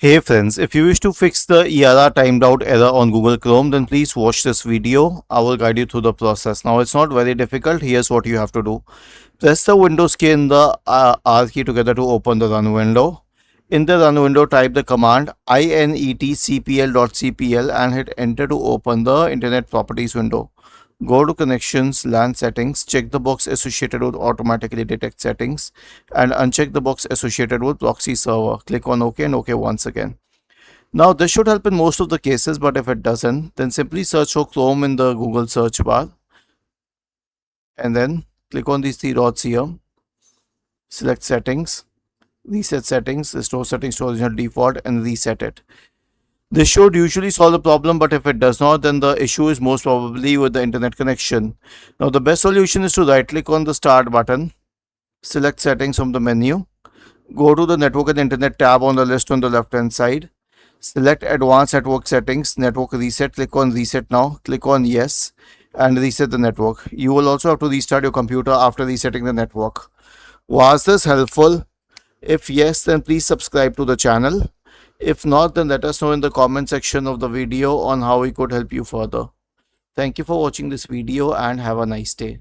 Hey friends, if you wish to fix the ERR timed out error on Google Chrome, then please watch this video. I will guide you through the process. Now it's not very difficult. Here's what you have to do. Press the Windows key and the R key together to open the run window. In the run window, type the command inetcpl.cpl and hit enter to open the Internet Properties window. Go to Connections, LAN Settings, check the box associated with Automatically Detect Settings and uncheck the box associated with Proxy Server. Click on OK and OK once again. Now this should help in most of the cases, but if it doesn't, then simply search for Chrome in the Google search bar and then click on these three dots here. Select Settings, Reset Settings, Restore Settings to Original Default and reset it. This should usually solve the problem, but if it does not, then the issue is most probably with the internet connection. Now the best solution is to right click on the start button, select settings from the menu, go to the network and internet tab on the list on the left hand side, select advanced network settings, network reset, click on reset now, click on yes and reset the network. You will also have to restart your computer after resetting the network. Was this helpful? If yes, then please subscribe to the channel. If not, then let us know in the comment section of the video on how we could help you further. Thank you for watching this video and have a nice day.